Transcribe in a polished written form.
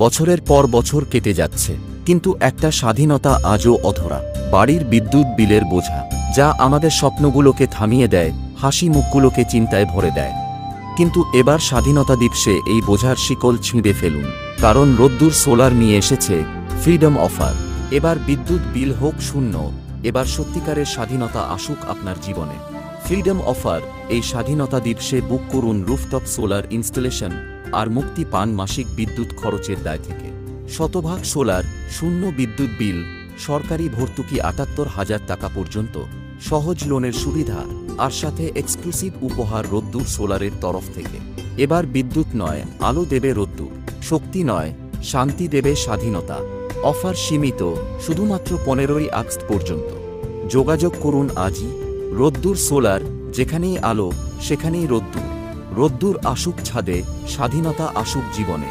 বছরের পর বছর কেটে যাচ্ছে, কিন্তু একটা স্বাধীনতা আজও অধরা। বাড়ির বিদ্যুৎ বিলের বোঝা, যা আমাদের স্বপ্নগুলোকে থামিয়ে দেয়, হাসি মুখগুলোকে চিন্তায় ভরে দেয়। কিন্তু এবার স্বাধীনতা দিবসে এই বোঝার শিকল ছিঁড়ে ফেলুন, কারণ রোদ্দুর সোলার নিয়ে এসেছে ফ্রিডম অফার। এবার বিদ্যুৎ বিল হোক শূন্য, এবার সত্যিকারের স্বাধীনতা আসুক আপনার জীবনে। Freedom offer. এই স্বাধীনতা দিবসে বুক করুন রুফটপ সোলার ইনস্টলেশন আর মুক্তি পান মাসিক বিদ্যুৎ খরচের দায় থেকে। শতভাগ সোলার, শূন্য বিদ্যুৎ বিল, সরকারি ভর্তুকি ৭৮,০০০ টাকা পর্যন্ত, সহজ লোনের সুবিধা, আর সাথে এক্সক্লুসিভ উপহার রোদ্দুর সোলারের তরফ থেকে। এবার বিদ্যুৎ নয়, আলো দেবে রোদ্দুর। শক্তি নয়, শান্তি দেবে স্বাধীনতা। অফার সীমিত, শুধুমাত্র 15ই আগস্ট পর্যন্ত। যোগাযোগ করুন আজই। রোদ্দুর সোলার, যেখানেই আলো সেখানেই রোদ্দুর। রোদ্দুর আসুক ছাদে, স্বাধীনতা আসুক জীবনে।